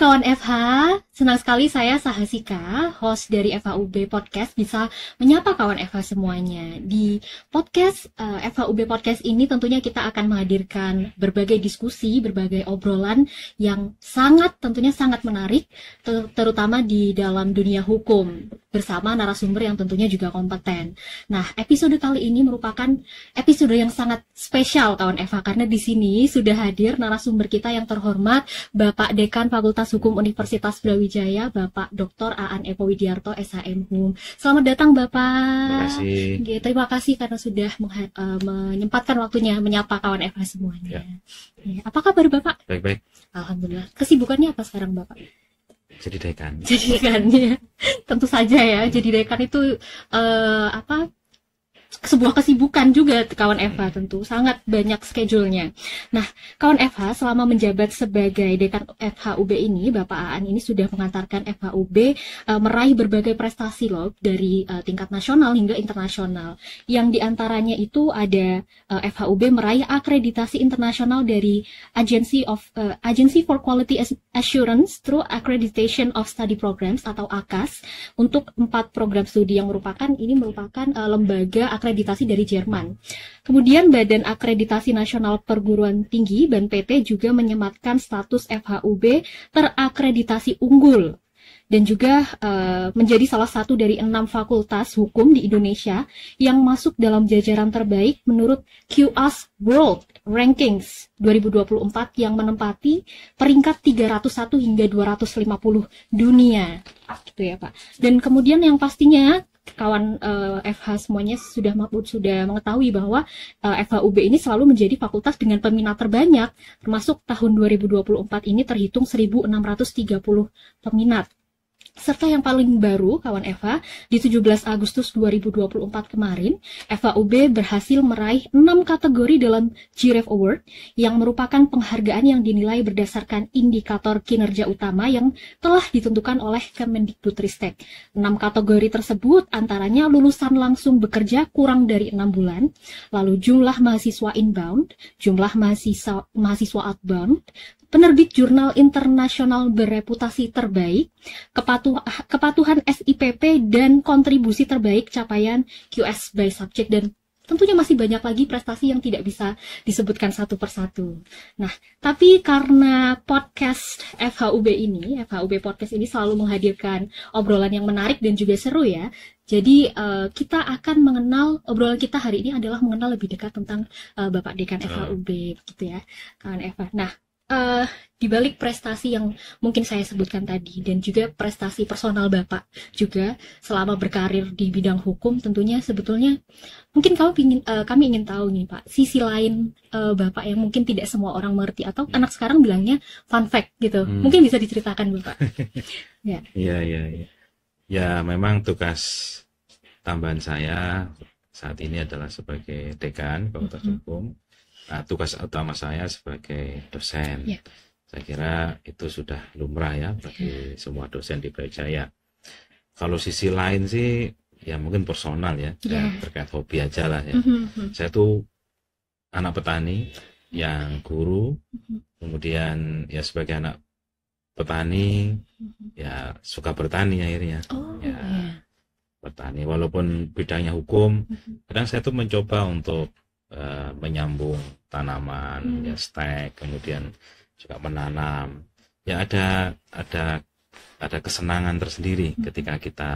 kawan FH, senang sekali saya Sahasika, host dari FHUB Podcast, bisa menyapa kawan FH semuanya. Di podcast FHUB Podcast ini tentunya kita akan menghadirkan berbagai diskusi, berbagai obrolan yang tentunya sangat menarik, terutama di dalam dunia hukum, bersama narasumber yang tentunya juga kompeten. Nah, episode kali ini merupakan episode yang sangat spesial kawan FH, karena di sini sudah hadir narasumber kita yang terhormat, Bapak Dekan Fakultas Hukum Universitas Brawijaya, Bapak Dr. Aan Eko Widiarto, SHM HUM. Selamat datang Bapak. Terima kasih. Terima kasih karena sudah menyempatkan waktunya menyapa kawan FH semuanya. Ya. Apa kabar Bapak? Baik-baik. Alhamdulillah. Kesibukannya apa sekarang Bapak? Jadi dekan. Jadi dekannya, tentu saja ya. Jadi dekan itu sebuah kesibukan juga kawan FH, tentu sangat banyak schedule-nya. Nah, kawan FH selama menjabat sebagai dekan FHUB ini, Bapak Aan ini sudah mengantarkan FHUB meraih berbagai prestasi loh, dari tingkat nasional hingga internasional. Yang diantaranya itu ada FHUB meraih akreditasi internasional dari Agency for Quality Assurance through Accreditation of Study Programs atau AQAS untuk 4 program studi yang merupakan lembaga akreditasi dari Jerman. Kemudian Badan Akreditasi Nasional Perguruan Tinggi (BANPT) juga menyematkan status FHUB terakreditasi unggul dan juga menjadi salah satu dari 6 fakultas hukum di Indonesia yang masuk dalam jajaran terbaik menurut QS World Rankings 2024 yang menempati peringkat 301 hingga 250 dunia. Gitu ya, Pak. Dan kemudian yang pastinya kawan FH semuanya sudah mengetahui bahwa FHUB ini selalu menjadi fakultas dengan peminat terbanyak, termasuk tahun 2024 ini terhitung 1.630 peminat. Serta yang paling baru, kawan FH, di 17 Agustus 2024 kemarin, FHUB berhasil meraih 6 kategori dalam GREF Award, yang merupakan penghargaan yang dinilai berdasarkan indikator kinerja utama yang telah ditentukan oleh Kemendikbudristek. 6 kategori tersebut antaranya lulusan langsung bekerja kurang dari 6 bulan, lalu jumlah mahasiswa inbound, jumlah mahasiswa outbound, penerbit jurnal internasional bereputasi terbaik, kepatuhan SIPP, dan kontribusi terbaik capaian QS by subject, dan tentunya masih banyak lagi prestasi yang tidak bisa disebutkan satu persatu. Nah, tapi karena podcast FHUB Podcast ini selalu menghadirkan obrolan yang menarik dan juga seru ya. Jadi kita akan obrolan kita hari ini adalah mengenal lebih dekat tentang Bapak Dekan FHUB, gitu ya, kawan Eva. Nah, di balik prestasi yang mungkin saya sebutkan tadi dan juga prestasi personal Bapak juga selama berkarir di bidang hukum, tentunya sebetulnya mungkin kami ingin tahu nih Pak, sisi lain Bapak yang mungkin tidak semua orang mengerti atau anak sekarang bilangnya fun fact gitu. Mungkin bisa diceritakan Bapak. Ya. Iya. Ya, memang tugas tambahan saya saat ini adalah sebagai dekan Fakultas Hukum. Nah, tugas utama saya sebagai dosen. Saya kira itu sudah lumrah ya bagi semua dosen di Brawijaya. Kalau sisi lain sih ya mungkin personal ya, terkait hobi aja lah ya. Saya tuh anak petani yang guru, kemudian ya sebagai anak petani ya suka bertani akhirnya. Bertani walaupun bidangnya hukum, kadang saya tuh mencoba untuk menyambung tanaman, ya stek, kemudian juga menanam. Ya ada kesenangan tersendiri ketika kita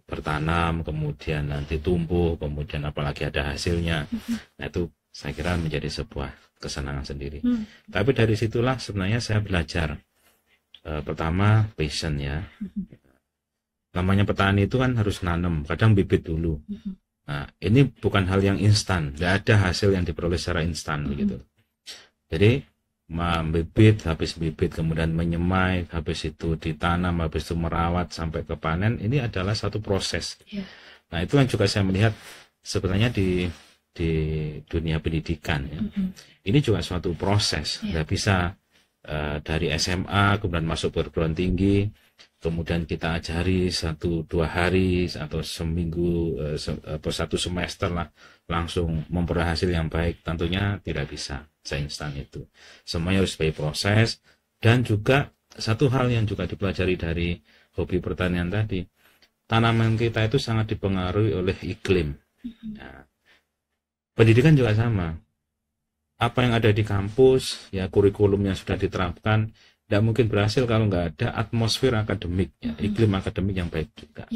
bertanam, kemudian nanti tumbuh, kemudian apalagi ada hasilnya. Nah itu saya kira menjadi sebuah kesenangan sendiri. Tapi dari situlah sebenarnya saya belajar pertama passion ya. Namanya petani itu kan harus nanam, kadang bibit dulu. Nah, ini bukan hal yang instan, tidak ada hasil yang diperoleh secara instan begitu. Jadi membibit, habis bibit kemudian menyemai, habis itu ditanam, habis itu merawat sampai ke panen, ini adalah satu proses. Nah, itu yang juga saya melihat sebenarnya di dunia pendidikan ya. Ini juga suatu proses, tidak bisa dari SMA kemudian masuk perguruan tinggi, kemudian kita ajari 1-2 hari atau seminggu atau 1 semester lah langsung memperoleh hasil yang baik. Tentunya tidak bisa seinstan itu. Semuanya harus by proses, Dan juga satu hal yang juga dipelajari dari hobi pertanian tadi, tanaman kita itu sangat dipengaruhi oleh iklim. Nah, pendidikan juga sama. Apa yang ada di kampus, ya kurikulum yang sudah diterapkan, tidak mungkin berhasil kalau nggak ada atmosfer akademik, ya, iklim akademik yang baik juga.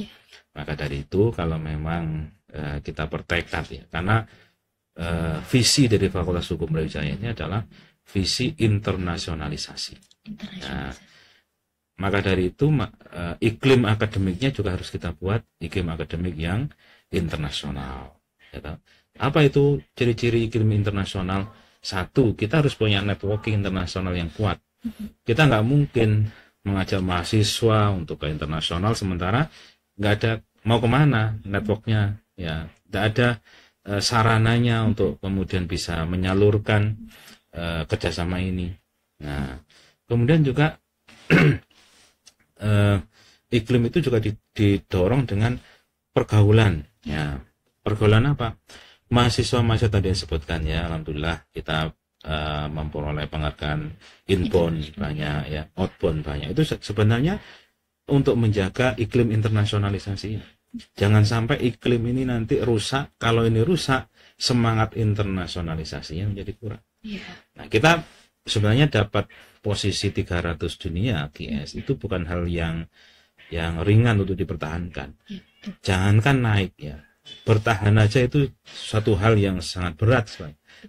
Maka dari itu, kalau memang kita bertekad, ya, karena visi dari Fakultas Hukum Brawijaya ini adalah visi internasionalisasi. Nah, maka dari itu iklim akademiknya juga harus kita buat iklim akademik yang internasional. Ya, apa itu ciri-ciri iklim internasional? Satu, kita harus punya networking internasional yang kuat. Kita nggak mungkin mengajak mahasiswa untuk ke internasional sementara nggak ada mau kemana networknya, ya, nggak ada sarananya untuk kemudian bisa menyalurkan kerjasama ini. Nah, kemudian juga iklim itu juga didorong dengan pergaulan. Ya, pergaulan apa? Mahasiswa tadi yang sebutkan, ya, alhamdulillah kita memperoleh penghargaan inbound banyak, ya, outbound banyak. Itu sebenarnya untuk menjaga iklim internasionalisasi. Jangan sampai iklim ini nanti rusak. Kalau ini rusak, semangat internasionalisasinya menjadi kurang. Nah, kita sebenarnya dapat posisi 300 dunia QS itu bukan hal yang ringan untuk dipertahankan. Jangankan naik, ya, bertahan aja itu suatu hal yang sangat berat.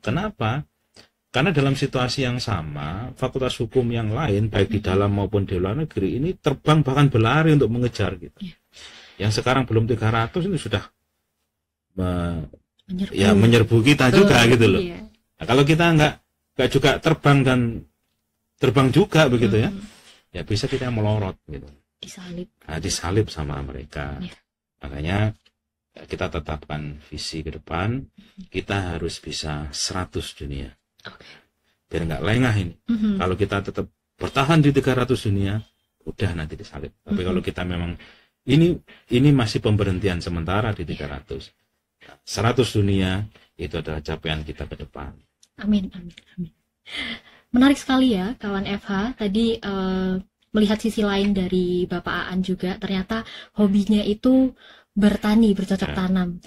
Kenapa? Karena dalam situasi yang sama, fakultas hukum yang lain baik di dalam maupun di luar negeri ini terbang bahkan berlari untuk mengejar gitu. Yang sekarang belum 300 itu sudah menyerbu kita juga gitu loh. Nah, kalau kita nggak juga terbang juga begitu, ya, ya bisa kita melorot gitu. Disalip sama mereka. Makanya kita tetapkan visi ke depan, kita harus bisa 100 dunia. Biar nggak lengah ini. Kalau kita tetap bertahan di 300 dunia, udah nanti disalip. Tapi kalau kita memang ini masih pemberhentian sementara di 300. 100 dunia itu adalah capaian kita ke depan. Amin. Menarik sekali ya kawan FH. Tadi melihat sisi lain dari Bapak Aan juga, ternyata hobinya itu bertani, bercocok tanam.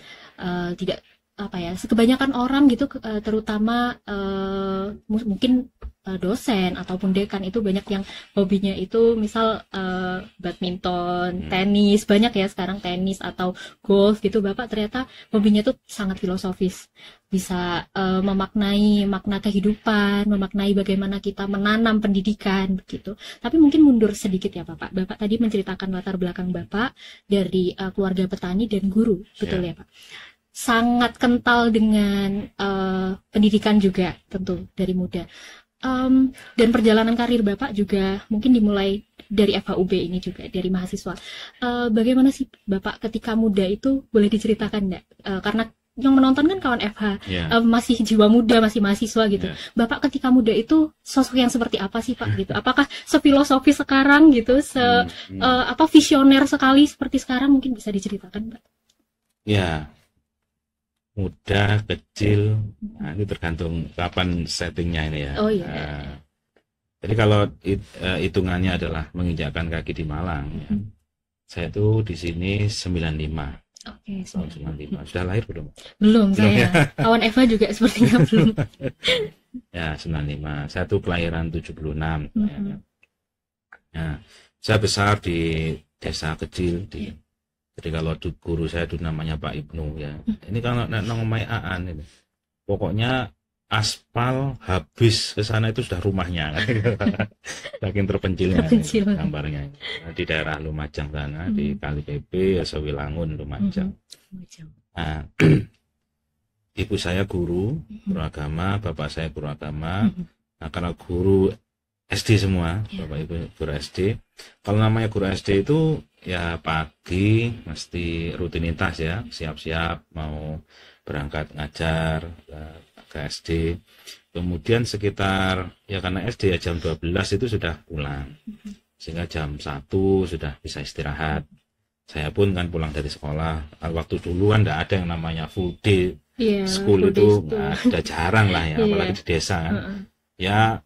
Tidak kebanyakan orang gitu, terutama mungkin dosen ataupun dekan itu banyak yang hobinya itu misal badminton, tenis, banyak ya sekarang tenis atau golf gitu. Bapak ternyata hobinya itu sangat filosofis, bisa memaknai makna kehidupan, memaknai bagaimana kita menanam pendidikan begitu. Tapi mungkin mundur sedikit ya Bapak. Bapak tadi menceritakan latar belakang Bapak dari keluarga petani dan guru, betul ya Pak? Sangat kental dengan pendidikan juga tentu dari muda. Dan perjalanan karir Bapak juga mungkin dimulai dari FHUB ini juga, dari mahasiswa. Bagaimana sih Bapak ketika muda itu, boleh diceritakan enggak? Karena yang menonton kan kawan FH, masih jiwa muda, masih mahasiswa gitu. Bapak ketika muda itu sosok yang seperti apa sih Pak gitu? Apakah sefilosofi sekarang gitu, visioner sekali seperti sekarang, mungkin bisa diceritakan Pak? Ya. Muda, kecil, nah, ini tergantung kapan settingnya ini ya. Jadi kalau hitungannya adalah menginjakkan kaki di Malang, ya, saya itu di sini 95. Tahun 95. Sudah lahir belum? Belum saya. Ya? Kawan Eva juga sepertinya belum. Ya, 95. Saya tuh kelahiran 76. Ya. Nah, saya besar di desa kecil di Jadi kalau guru saya itu namanya Pak Ibnu, ya. Ini kalau ngomongin Aan ini, pokoknya aspal habis ke sana itu sudah rumahnya, saking terpencilnya gambarnya. Di daerah Lumajang sana, di Kali PP, Sewilangun, Lumajang. Nah, ibu saya guru agama, bapak saya guru agama. Nah, kalau guru SD semua, bapak ibu guru SD. Kalau namanya guru SD itu ya pagi mesti rutinitas ya, siap-siap mau berangkat ngajar ke SD. Kemudian sekitar ya karena SD ya jam 12 itu sudah pulang. Sehingga jam 1 sudah bisa istirahat. Saya pun kan pulang dari sekolah. Waktu dulu kan tidak ada yang namanya full day school itu, ada jarang lah ya, apalagi di desa kan. Ya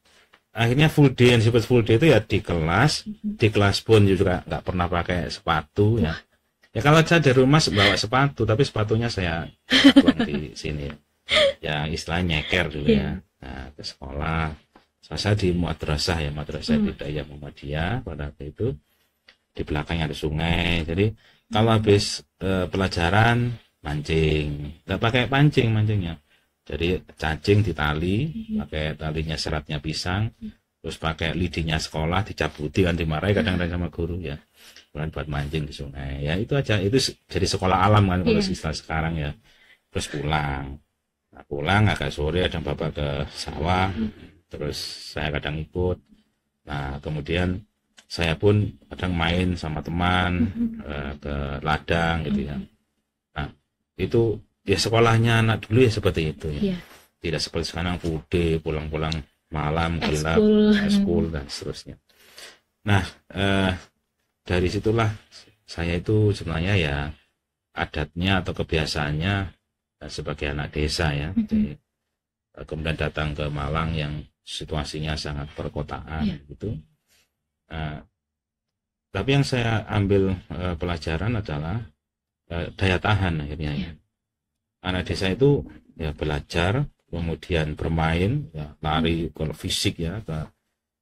akhirnya full day, yang disebut full day itu ya di kelas pun juga nggak pernah pakai sepatu ya. Ya kalau saya dari rumah bawa sepatu, tapi sepatunya saya buang di sini. Ya istilahnya nyeker dulu ya. Nah, ke sekolah. Saya di madrasah ya, madrasah Bidayah Muhammadiyah pada waktu itu. Di belakangnya ada sungai. Jadi kalau habis pelajaran mancing, nggak pakai pancing mancingnya. Jadi cacing ditali, pakai talinya seratnya pisang, terus pakai lidinya sekolah dicabuti kan, dimarahi kadang-kadang sama guru ya. Kemudian buat mancing di sungai. Ya itu aja, itu jadi sekolah alam kan kalau istilah sekarang ya. Terus pulang. Nah, pulang agak sore ada bapak ke sawah, terus saya kadang ikut. Nah, kemudian saya pun kadang main sama teman ke ladang gitu ya. Nah, itu ya sekolahnya anak dulu ya seperti itu ya. Tidak seperti sekarang full-day, pulang-pulang malam, gelap, eskul dan seterusnya. Nah, dari situlah saya itu sebenarnya ya adatnya atau kebiasaannya sebagai anak desa ya. Jadi, kemudian datang ke Malang yang situasinya sangat perkotaan gitu. Tapi yang saya ambil pelajaran adalah daya tahan akhirnya ya. Anak desa itu ya belajar, kemudian bermain, ya lari kalau fisik ya,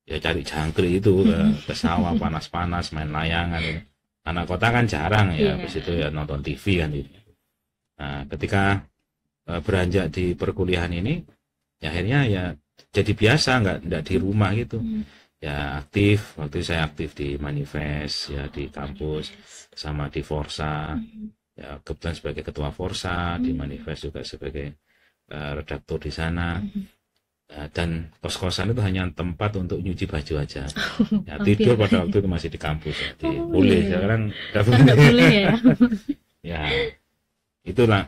ya cari jangkrik itu ke sawah panas-panas, main layangan. Anak kota kan jarang ya, habis itu ya nonton TV kan ini. Nah, ketika beranjak di perkuliahan ini, ya akhirnya ya jadi biasa, nggak di rumah gitu. Ya aktif, waktu itu saya aktif di Manifest ya di kampus, sama di Forsa. Ya kebetulan sebagai ketua Forsa, di Manifest juga sebagai redaktur di sana. Dan kos-kosan itu hanya tempat untuk nyuci baju aja. Ya, tidur pada waktu itu masih di kampus ya. Boleh sekarang nggak boleh ya. Ya itulah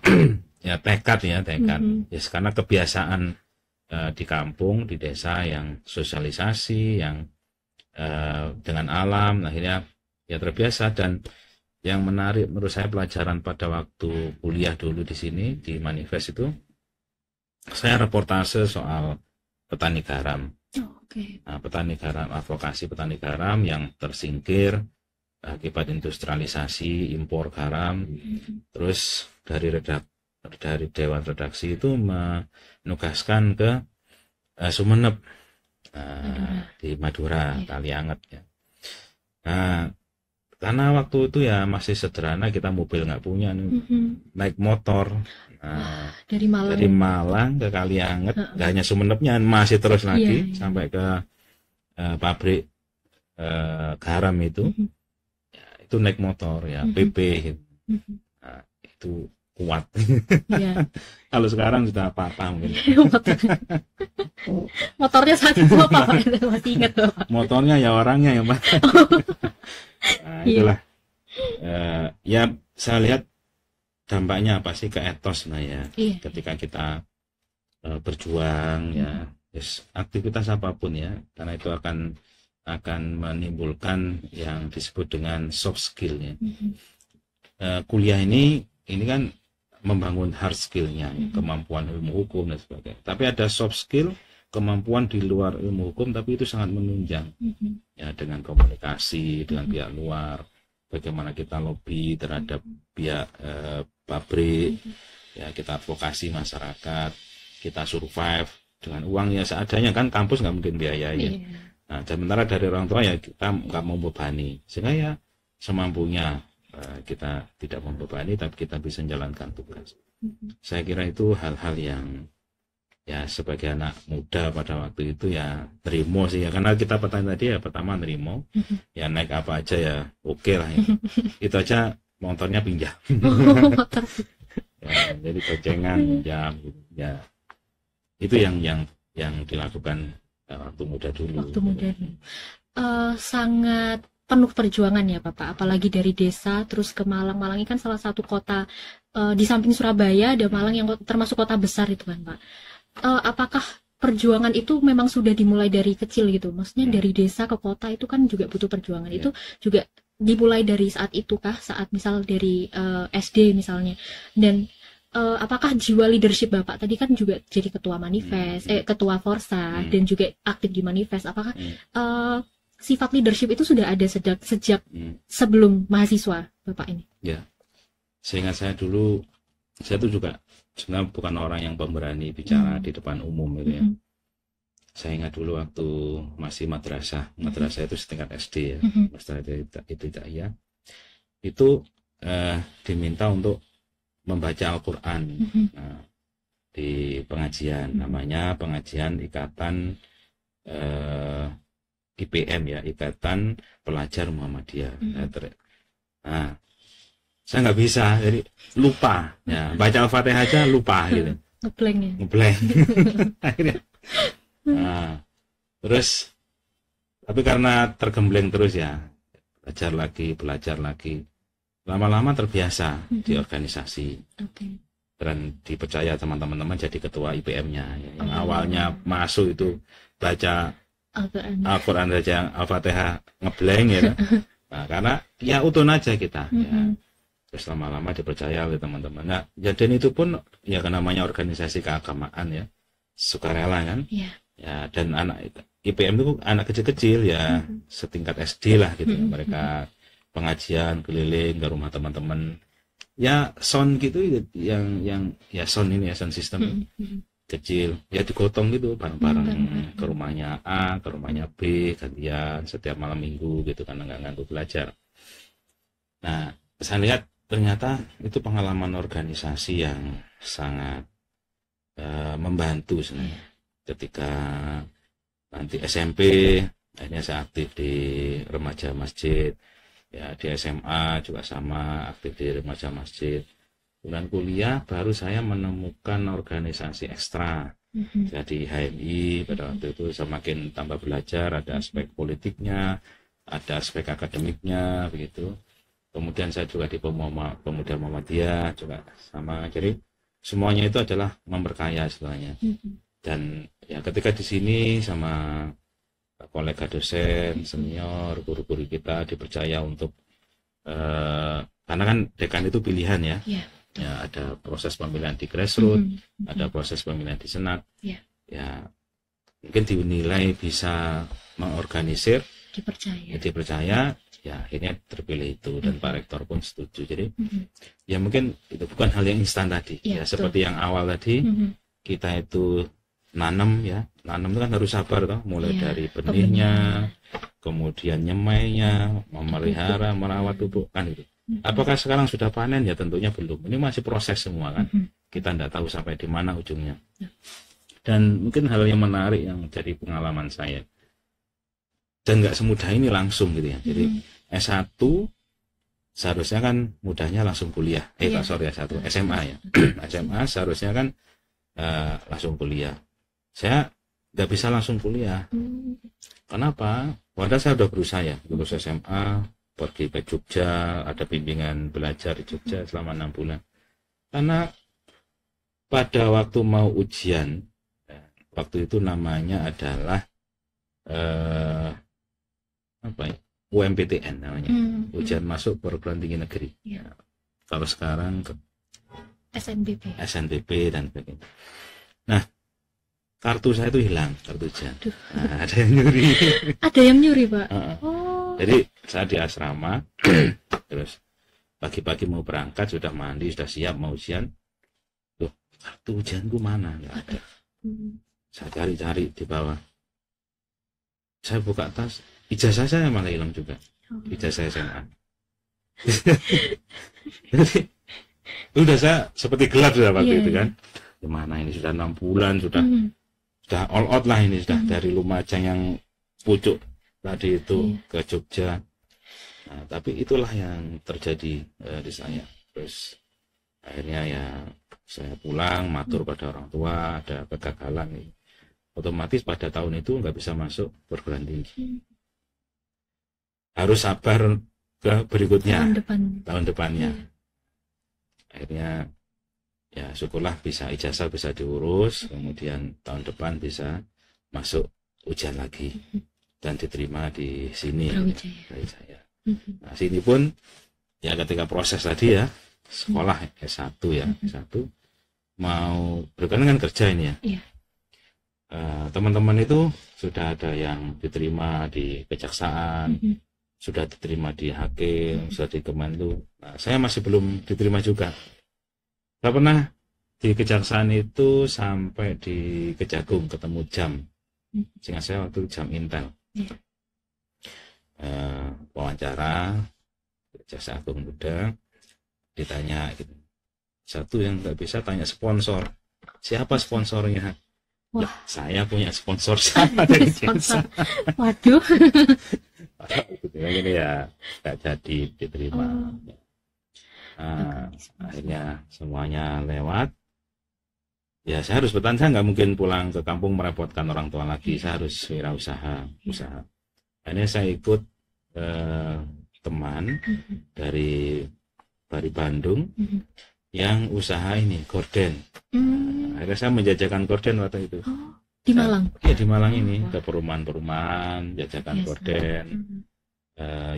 ya tekad. Ya karena kebiasaan di kampung, di desa yang sosialisasi, yang dengan alam, akhirnya ya terbiasa. Dan yang menarik menurut saya pelajaran pada waktu kuliah dulu di sini di Manifest itu, saya reportase soal petani garam. Nah, petani garam, advokasi petani garam yang tersingkir akibat industrialisasi, impor garam. Terus dari Dewan Redaksi itu menugaskan ke Sumeneb, di Madura, Kalianget ya. Nah, karena waktu itu ya masih sederhana, kita mobil nggak punya, naik motor. Nah, dari Malang ke Kalianget, nggak hanya Sumenebnya, masih terus lagi sampai ke pabrik garam itu. Ya, itu naik motor ya, PP gitu. Nah, itu kuat. Kalau sekarang sudah apa-apa mungkin. Motornya saat itu apa Pak? Masih ingat Pak? Motornya ya orangnya ya Pak. Nah, itulah. Ya saya lihat dampaknya apa sih ke etos ya. Ketika kita berjuang ya, aktivitas apapun ya, karena itu akan menimbulkan yang disebut dengan soft skill ya. Kuliah ini kan membangun hard skill-nya, kemampuan ilmu hukum dan sebagainya. Tapi ada soft skill, kemampuan di luar ilmu hukum, tapi itu sangat menunjang. Ya, dengan komunikasi dengan pihak luar, bagaimana kita lobby terhadap pihak pabrik, ya kita advokasi masyarakat, kita survive dengan uang ya seadanya kan, kampus nggak mungkin biayai. Nah, sementara dari orang tua ya kita nggak mau membebani, sehingga ya semampunya. Kita tidak membebani, tapi kita bisa menjalankan tugas. Saya kira itu hal-hal yang ya sebagai anak muda pada waktu itu ya nerimo sih ya, karena kita tadi ya pertama nerimo, ya naik apa aja ya oke lah ya. Itu aja motornya pinjam. Ya, jadi gocengan pinjam ya. Itu yang dilakukan waktu muda dulu. Waktu muda dulu. Sangat penuh perjuangan ya Bapak, apalagi dari desa terus ke Malang. Malang ini kan salah satu kota di samping Surabaya, ada Malang yang termasuk kota besar itu kan Pak. Apakah perjuangan itu memang sudah dimulai dari kecil gitu? Maksudnya dari desa ke kota itu kan juga butuh perjuangan. Itu juga dimulai dari saat itu kah? Saat misal dari SD misalnya. Dan apakah jiwa leadership Bapak tadi kan juga jadi ketua manifest, ketua Forsa dan juga aktif di manifest, apakah sifat leadership itu sudah ada sejak sebelum mahasiswa Bapak ini? Ya, seingat saya dulu, saya tuh juga sebenarnya bukan orang yang pemberani bicara di depan umum gitu ya. Saya ingat dulu waktu masih madrasah itu setingkat SD ya, madrasah ibtidaiyah, itu diminta untuk membaca Al-Quran di pengajian, namanya pengajian Ikatan IPM ya, Ikatan Pelajar Muhammadiyah. Nah, saya nggak bisa, jadi lupa ya, baca Al-Fatihah aja lupa gitu, ngeblank akhirnya. Nah, terus tapi karena tergembleng terus ya, belajar lagi, lama-lama terbiasa di organisasi, dan dipercaya teman-teman jadi ketua IPM-nya. Yang awalnya masuk itu baca Al-Quran saja, Al-Fatihah ngeblank ya. Nah, karena ya utun aja kita ya. Terus lama-lama dipercaya oleh teman-teman. Nah, dan itu pun ya namanya organisasi keagamaan ya, sukarela kan. Ya, dan anak IPM itu anak kecil-kecil ya, setingkat SD lah gitu. Mereka pengajian keliling ke rumah teman-teman ya, sound gitu, yang ya sound ini ya, sound system kecil ya, digotong gitu bareng-bareng ke rumahnya A, ke rumahnya B, gantian setiap malam minggu gitu, karena nggak nganggu belajar. Nah, saya lihat ternyata itu pengalaman organisasi yang sangat membantu sebenarnya. Ketika nanti SMP, akhirnya saya aktif di remaja masjid. Ya, di SMA juga sama, aktif di remaja masjid. Bulan kuliah baru saya menemukan organisasi ekstra. Jadi HMI pada waktu itu semakin tambah belajar, ada aspek politiknya, ada aspek akademiknya begitu. Kemudian saya juga di Pemuda Muhammadiyah juga sama. Jadi semuanya itu adalah memperkaya sebenarnya. Dan ya ketika di sini sama kolega dosen, senior, guru-guru kita dipercaya untuk karena kan dekan itu pilihan ya. Ya, ada proses pemilihan di grassroots, ada proses pemilihan di senat. Ya, mungkin dinilai bisa mengorganisir, dipercaya, ya akhirnya terpilih itu, dan Pak Rektor pun setuju. Jadi ya mungkin itu bukan hal yang instan tadi. Ya, seperti yang awal tadi, kita itu nanam itu kan harus sabar toh, mulai dari benihnya, kemudian nyemainya, memelihara, merawat pupuk kan gitu. Apakah sekarang sudah panen? Ya tentunya belum. Ini masih proses semua kan. Kita tidak tahu sampai di mana ujungnya. Dan mungkin hal yang menarik yang jadi pengalaman saya, dan nggak semudah ini langsung gitu ya. Jadi S1 seharusnya kan mudahnya langsung kuliah. S1 SMA ya. SMA seharusnya kan langsung kuliah. Saya nggak bisa langsung kuliah. Kenapa? Padahal saya udah berusaha ya, lulus SMA, pergi ke Jogja, ada bimbingan belajar di Jogja selama 6 bulan. Karena pada waktu mau ujian, waktu itu namanya adalah UMPTN namanya, ujian masuk perguruan tinggi negeri. Kalau sekarang ke SNBP dan sebagainya. Nah, kartu saya itu hilang, kartu ujian. Nah, ada yang nyuri. Ada yang nyuri, Pak. Jadi saya di asrama, terus pagi-pagi mau berangkat, sudah mandi, sudah siap mau ujian. Loh, kartu ujianku mana? Nggak ada. Saya cari-cari di bawah. Saya buka tas, ijazah saya malah hilang juga. Ijazah SMA. Jadi udah saya seperti gelap sudah waktu itu kan. Gimana ini, sudah 6 bulan, sudah all out lah ini, sudah dari Lumajang yang pucuk tadi itu ke Jogja. Nah, tapi itulah yang terjadi di saya. Terus akhirnya ya saya pulang, matur pada orang tua, ada kegagalan. Otomatis pada tahun itu nggak bisa masuk perguruan tinggi. Harus sabar ke berikutnya, tahun depannya. Akhirnya ya syukurlah bisa ijazah bisa diurus, kemudian tahun depan bisa masuk ujian lagi dan diterima di sini, Brawijaya. Nah, sini pun ya ketika proses tadi ya, sekolah S1 ya, S1 mau berkenaan kerja ini ya. Iya. Teman-teman itu sudah ada yang diterima di kejaksaan, sudah diterima di hakim, sudah di Kemenlu. Nah, saya masih belum diterima juga. Gak pernah di kejaksaan itu sampai di Kejagung ketemu jam. Sehingga saya waktu jam Intel. Wawancara Jaksa Agung Muda, ditanya gitu. Satu yang nggak bisa tanya sponsor. Siapa sponsornya? Wah. Saya punya sponsor sama dari Sponsor. Waduh. gitu ya, ini ya nggak jadi diterima. Akhirnya semuanya lewat. Ya saya harus bertahan, saya nggak mungkin pulang ke kampung merepotkan orang tua lagi. Saya harus wirausaha, usaha. Akhirnya saya ikut teman dari Bandung yang usaha ini gorden. Akhirnya saya menjajakan gorden waktu itu. Di Malang? Iya, di Malang ini ke perumahan-perumahan, jajakan gorden.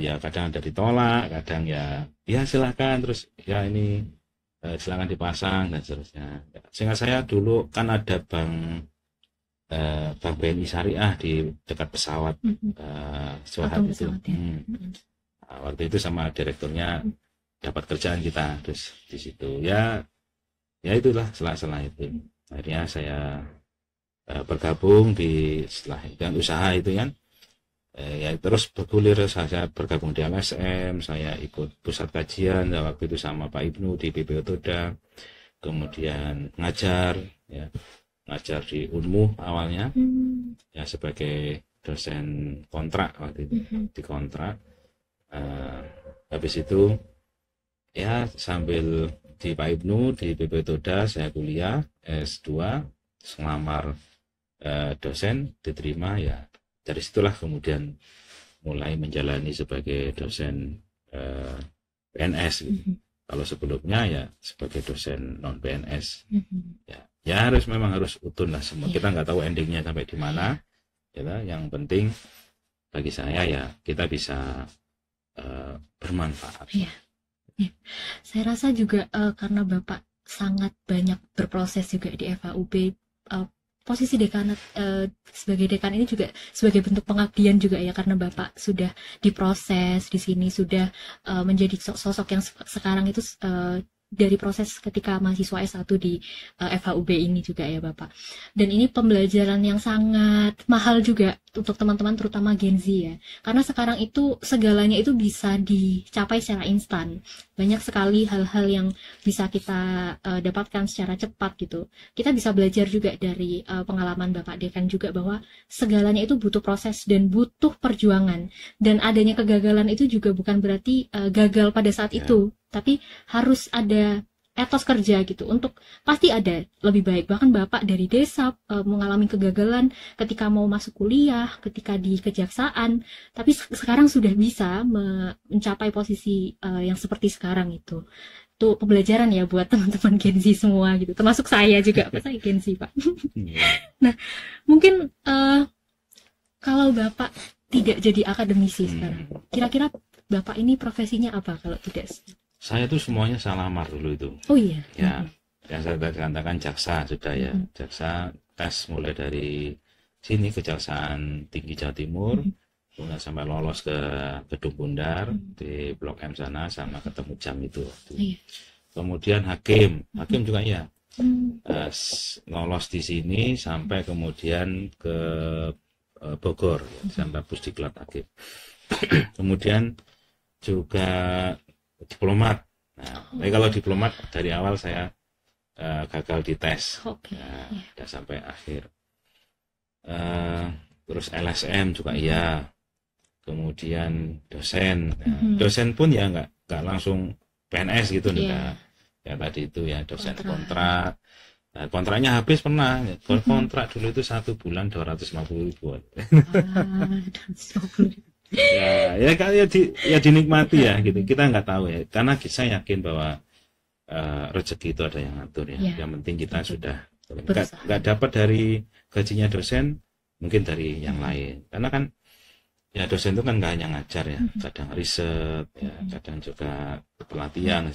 Ya kadang ada ditolak, kadang ya silahkan, terus ya ini silakan dipasang dan seterusnya. Sehingga saya dulu kan ada bank BNI Syariah di dekat pesawat Sohab itu. Waktu itu sama direkturnya dapat kerjaan kita, terus di situ ya itulah sela-sela itu. Akhirnya saya bergabung di setelah dengan usaha itu kan. Ya terus bergulir, saya bergabung di LSM, saya ikut pusat kajian waktu itu sama Pak Ibnu di BPO Toda, kemudian ngajar di Unmu awalnya ya sebagai dosen kontrak waktu itu, di kontrak. Habis itu ya sambil di Pak Ibnu di BPO Toda saya kuliah S2, ngelamar dosen, diterima. Ya dari situlah kemudian mulai menjalani sebagai dosen PNS gitu. Kalau sebelumnya ya sebagai dosen non PNS. Ya memang harus utuh lah semua. Kita nggak tahu endingnya sampai di mana. Ya, yang penting bagi saya ya kita bisa bermanfaat. Saya rasa juga karena Bapak sangat banyak berproses juga di FHUB, posisi dekanat sebagai dekan ini juga sebagai bentuk pengabdian juga ya, karena Bapak sudah diproses di sini, sudah menjadi sosok yang sekarang itu dari proses ketika mahasiswa S1 di FHUB ini juga ya Bapak. Dan ini pembelajaran yang sangat mahal juga untuk teman-teman terutama Gen Z ya. Karena sekarang itu segalanya itu bisa dicapai secara instan. Banyak sekali hal-hal yang bisa kita dapatkan secara cepat gitu. Kita bisa belajar juga dari pengalaman Bapak Dekan juga bahwa segalanya itu butuh proses dan butuh perjuangan. Dan adanya kegagalan itu juga bukan berarti gagal pada saat itu. Tapi harus ada etos kerja gitu, untuk pasti ada lebih baik. Bahkan Bapak dari desa mengalami kegagalan ketika mau masuk kuliah, ketika di kejaksaan, tapi sekarang sudah bisa mencapai posisi yang seperti sekarang itu pembelajaran ya buat teman-teman Gen Z semua gitu, termasuk saya juga. Saya Gen Z Pak. Nah mungkin kalau Bapak tidak jadi akademisi sekarang, kira-kira Bapak ini profesinya apa kalau tidak? Saya tuh semuanya saya lamar dulu itu. Oh iya. Ya, yang saya katakan jaksa sudah ya. Jaksa tes mulai dari sini Kejaksaan Tinggi Jawa Timur, kemudian sampai lolos ke Gedung Bundar di Blok M sana, sama ketemu jam itu. Kemudian hakim juga ya. Lolos di sini sampai kemudian ke Bogor sampai Pusdiklat hakim. Kemudian juga diplomat. Nah, kalau diplomat dari awal saya gagal di tes, tidak sampai akhir. Terus LSM juga iya. Kemudian dosen. Dosen pun ya nggak langsung PNS gitu, enggak. Ya tadi itu ya dosen kontrak. Nah, kontraknya habis pernah. Kontrak dulu itu 1 bulan 250.000. Ya dinikmati ya gitu. Kita nggak tahu ya, karena saya yakin bahwa rezeki itu ada yang ngatur ya. Yang penting kita sudah nggak dapat dari gajinya dosen, mungkin dari yang lain. Karena kan ya dosen itu kan nggak hanya ngajar ya, kadang riset ya, kadang juga pelatihan,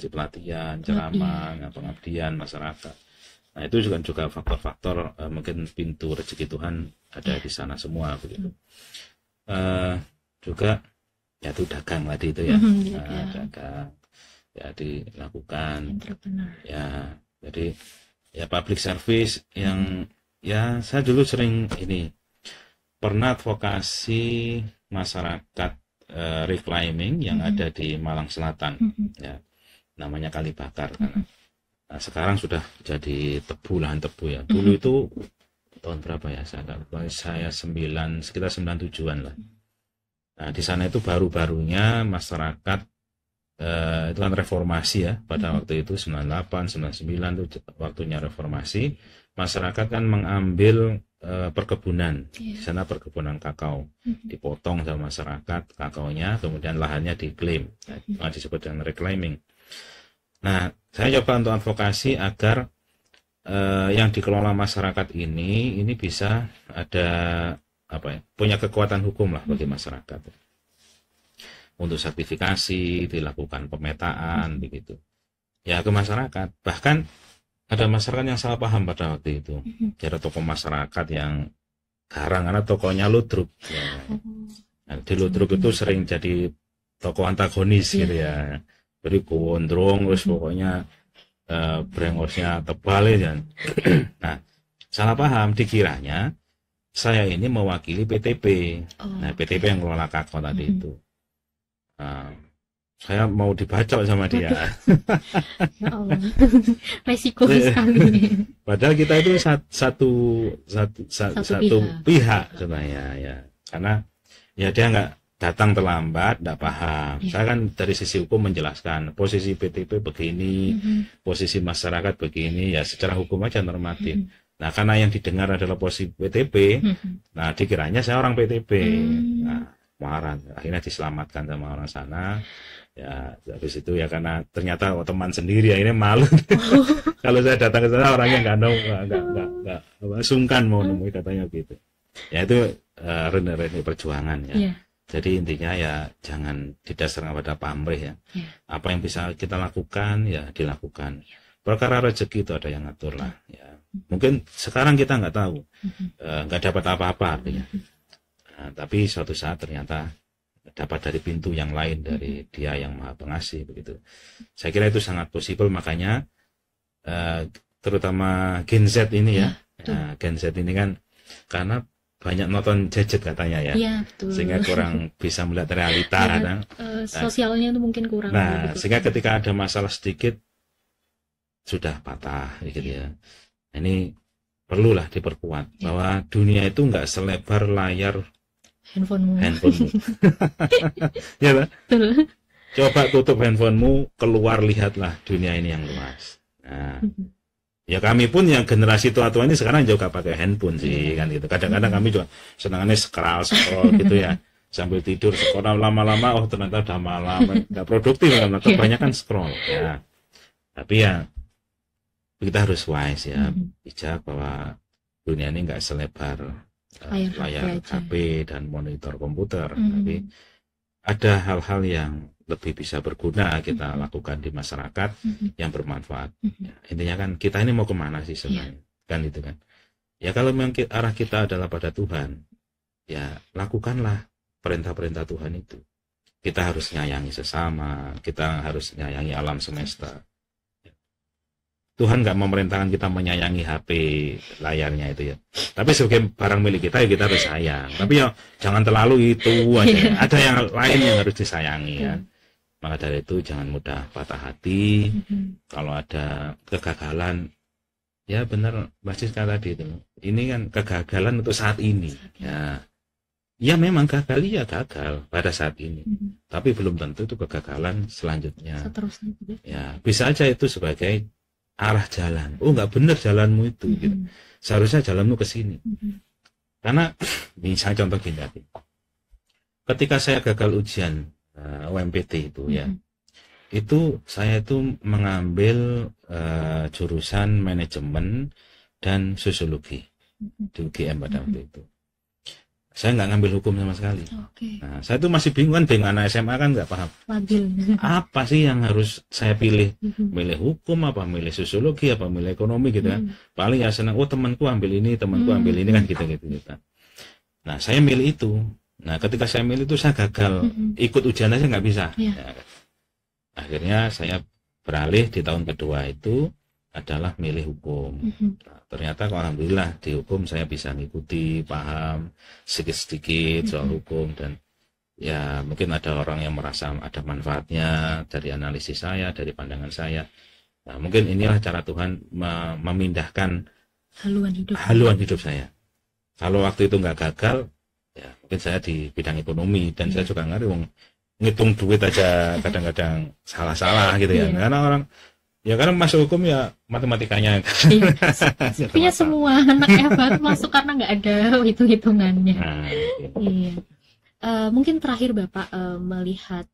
ceramah, pengabdian masyarakat. Nah itu juga faktor-faktor mungkin pintu rezeki Tuhan ada di sana semua begitu. Juga ya itu dagang tadi itu ya, dagang ya dilakukan. Ya jadi ya public service yang ya saya dulu sering ini pernah advokasi masyarakat reclaiming yang ada di Malang Selatan, ya namanya Kali Bakar. Nah, sekarang sudah jadi lahan tebu ya. Dulu itu tahun berapa ya? Saya sekitar 97-an lah. Nah, di sana itu baru-barunya masyarakat itu kan reformasi ya. Pada waktu itu 98, 99 itu waktunya reformasi. Masyarakat kan mengambil perkebunan. Di sana perkebunan kakao. Dipotong sama masyarakat kakaonya, kemudian lahannya diklaim. Nah, disebut dengan reclaiming. Nah, saya coba untuk advokasi agar yang dikelola masyarakat ini bisa ada punya kekuatan hukum lah bagi masyarakat. Untuk sertifikasi, dilakukan pemetaan begitu. Ya ke masyarakat. Bahkan ada masyarakat yang salah paham pada waktu itu. Ada tokoh masyarakat yang garang karena tokohnya ludruk. Ya. Nah, di ludruk itu sering jadi tokoh antagonis gitu ya. Jadi gondrong terus pokoknya brengosnya tebal ya. Nah, salah paham dikiranya saya ini mewakili PTP. Nah, PTP yang ngelola kakao tadi itu. Saya mau dibacok sama dia. Ya Allah. Resiko sekali. Padahal kita itu satu pihak sebenarnya ya. Karena ya dia nggak datang terlambat, tidak paham. Saya kan dari sisi hukum menjelaskan posisi PTP begini, posisi masyarakat begini, ya secara hukum aja normatif. Nah, karena yang didengar adalah posisi PTP, nah dikiranya saya orang PTP. Nah, marah. Akhirnya diselamatkan sama orang sana. Ya, habis itu ya karena ternyata teman sendiri, akhirnya malu. Kalau saya datang ke sana orangnya nggak sungkan mau nemui katanya gitu. Ya itu rene perjuangan ya. Jadi intinya ya jangan didasarkan pada pamrih ya. Apa yang bisa kita lakukan ya dilakukan. Perkara rezeki itu ada yang ngatur lah ya. Mungkin sekarang kita nggak tahu, nggak dapat apa-apa artinya. Nah, tapi suatu saat ternyata dapat dari pintu yang lain dari Dia yang Maha Pengasih begitu. Saya kira itu sangat possible, makanya terutama Gen Z ini ya. Nah, Gen Z ini kan karena banyak nonton gadget katanya ya, betul. Sehingga kurang bisa melihat realita. Sosialnya itu mungkin kurang. Nah, sehingga ketika ada masalah sedikit sudah patah gitu ya. Ini perlulah diperkuat bahwa dunia itu nggak selebar layar handphonemu. Ya, betul. Coba tutup handphonemu, keluar lihatlah dunia ini yang luas. Nah, ya kami pun yang generasi tua-tua ini sekarang juga pakai handphone sih kan gitu. Kadang-kadang kami juga senangannya scroll gitu ya. Sambil tidur scroll lama-lama ternyata udah malam, nggak produktif karena kebanyakan scroll ya. Tapi ya kita harus wise ya, bijak bahwa dunia ini nggak selebar layar HP dan monitor komputer, tapi ada hal-hal yang lebih bisa berguna kita lakukan di masyarakat yang bermanfaat. Ya, intinya kan kita ini mau kemana sih sebenarnya? Kan itu kan. Ya kalau memang arah kita adalah pada Tuhan, ya lakukanlah perintah-perintah Tuhan itu. Kita harus nyayangi sesama, kita harus nyayangi alam semesta. Tuhan nggak memerintahkan kita menyayangi HP layarnya itu ya. Tapi sebagai barang milik kita ya kita harus sayang. Tapi ya jangan terlalu itu aja. Ada yang lain yang harus disayangi ya. Maka dari itu jangan mudah patah hati. Kalau ada kegagalan, ya benar Mbak Siska tadi itu. Ini kan kegagalan untuk saat ini. Ya memang gagal ya gagal pada saat ini. Tapi belum tentu itu kegagalan selanjutnya. Seterusnya. Ya bisa aja itu sebagai arah jalan. Oh nggak benar jalanmu itu. Gitu. Seharusnya jalanmu ke sini. Karena misalnya contoh gini tadi. Ketika saya gagal ujian UMPT itu ya, itu saya itu mengambil jurusan manajemen dan sosiologi di UGM pada waktu itu. saya nggak ngambil hukum sama sekali. Nah, saya tuh masih bingung anak SMA kan nggak paham. Apa sih yang harus saya pilih? Milih hukum apa, milih sosiologi apa, milih ekonomi gitu kan. Paling ya senang, oh temanku ambil ini, temanku ambil ini kan gitu. Nah, saya milih itu. Nah, ketika saya milih itu saya gagal. Ikut ujian aja nggak bisa. Nah, akhirnya saya beralih di tahun kedua itu adalah milih hukum. Nah, ternyata kok alhamdulillah di hukum saya bisa ngikuti, paham sedikit-sedikit soal hukum, dan ya mungkin ada orang yang merasa ada manfaatnya dari analisis saya, dari pandangan saya. Nah, mungkin inilah cara Tuhan memindahkan haluan hidup saya. Kalau waktu itu nggak gagal, ya mungkin saya di bidang ekonomi, dan saya juga ngitung duit aja kadang-kadang salah-salah gitu ya. Karena masuk hukum ya matematikanya. Sepertinya semua anak FH masuk karena nggak ada hitung-hitungannya. Iya. Mungkin terakhir Bapak melihat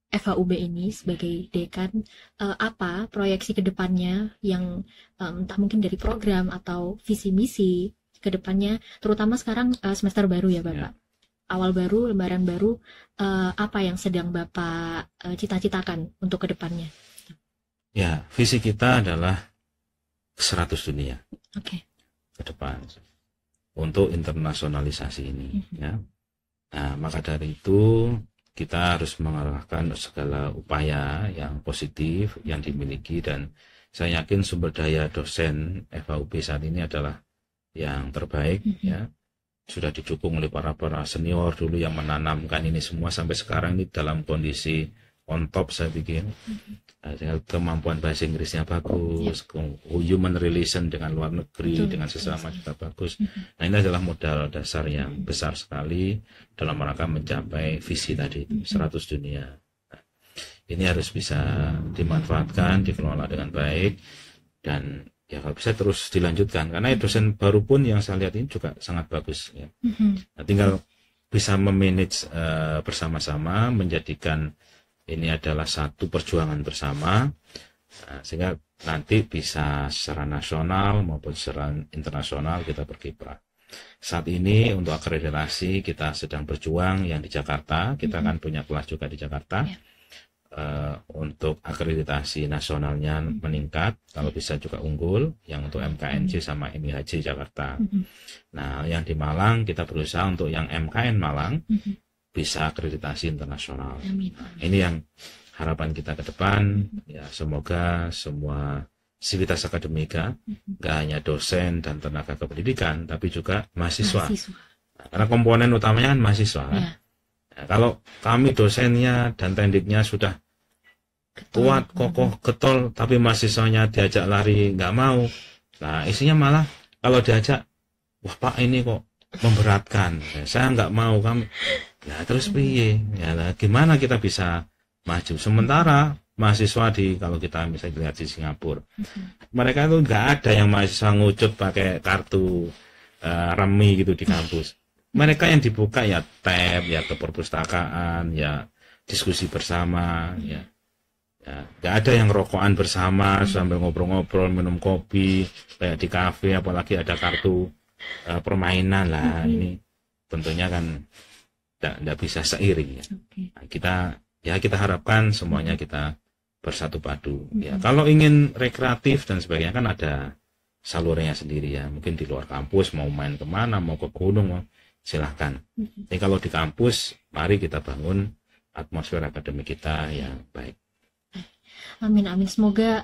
FHUB ini sebagai dekan, apa proyeksi kedepannya yang entah mungkin dari program atau visi misi kedepannya, terutama sekarang semester baru ya Bapak. Awal baru, lembaran baru, apa yang sedang Bapak cita-citakan untuk kedepannya? Ya, visi kita adalah 100 dunia ke depan untuk internasionalisasi ini. Ya. Nah, maka dari itu kita harus mengarahkan segala upaya yang positif yang dimiliki, dan saya yakin sumber daya dosen FHUB saat ini adalah yang terbaik. Ya, sudah didukung oleh para senior dulu yang menanamkan ini semua sampai sekarang ini dalam kondisi on top, saya pikir. Kemampuan bahasa Inggrisnya bagus, human relation dengan luar negeri, dengan sesama juga bagus. Nah, ini adalah modal dasar yang besar sekali dalam rangka mencapai visi tadi, 100 dunia. Nah, ini harus bisa dimanfaatkan, dikelola dengan baik, dan ya kalau bisa terus dilanjutkan, karena dosen baru pun yang saya lihat ini juga sangat bagus ya. Nah, tinggal bisa memanage bersama-sama, menjadikan ini adalah satu perjuangan bersama, sehingga nanti bisa secara nasional maupun secara internasional kita berkiprah. Saat ini untuk akreditasi kita sedang berjuang yang di Jakarta, kita kan punya kelas juga di Jakarta. Untuk akreditasi nasionalnya meningkat, kalau bisa juga unggul, yang untuk MKNJ sama MIHJ Jakarta. Nah, yang di Malang kita berusaha untuk yang MKN Malang bisa akreditasi internasional. Ini yang harapan kita ke depan. Ya, semoga semua sivitas akademika, nggak hanya dosen dan tenaga kependidikan, tapi juga mahasiswa. Nah, karena komponen utamanya kan mahasiswa. Nah, kalau kami dosennya dan tendiknya sudah kuat, kokoh, getol, tapi mahasiswanya diajak lari nggak mau. Nah, isinya malah kalau diajak, wah Pak ini kok memberatkan, saya nggak mau, kami. Ya terus piye? Ya gimana kita bisa maju? Sementara mahasiswa kalau kita misalnya lihat di Singapura, mereka itu nggak ada yang mahasiswa ngucut pakai kartu remi gitu di kampus. Mereka yang dibuka ya tab, ya ke perpustakaan, ya diskusi bersama, ya nggak ada yang rokokan bersama sambil ngobrol-ngobrol minum kopi kayak di kafe, apalagi ada kartu permainan lah. Ini tentunya kan tidak bisa seiring ya. Nah, kita harapkan semuanya kita bersatu padu. Ya, kalau ingin rekreatif dan sebagainya kan ada salurannya sendiri ya. Mungkin di luar kampus mau main kemana, mau ke gunung, silahkan. Tapi kalau di kampus, mari kita bangun atmosfer akademik kita yang baik. Amin, amin. Semoga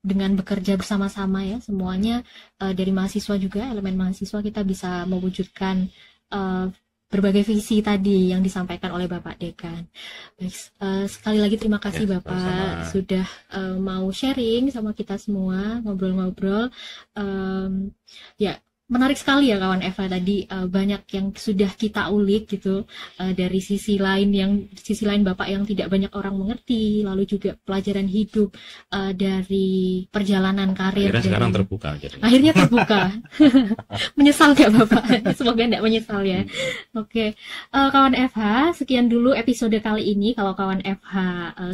dengan bekerja bersama-sama ya semuanya, dari mahasiswa juga, elemen mahasiswa, kita bisa mewujudkan berbagai visi tadi yang disampaikan oleh Bapak Dekan. Baik, sekali lagi terima kasih ya, Bapak sama-sama. Sudah mau sharing sama kita semua, ngobrol-ngobrol. Ya, menarik sekali ya kawan Eva tadi, banyak yang sudah kita ulik gitu, dari sisi lain Bapak yang tidak banyak orang mengerti, lalu juga pelajaran hidup dari perjalanan karir. Akhirnya sekarang terbuka. Akhirnya terbuka. Menyesal gak Bapak? Semoga tidak menyesal ya. Oke, kawan FH, sekian dulu episode kali ini. Kalau kawan FH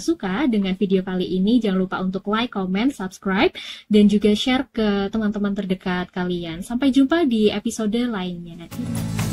suka dengan video kali ini, jangan lupa untuk like, comment, subscribe, dan juga share ke teman-teman terdekat kalian. Sampai jumpa di episode lainnya nanti.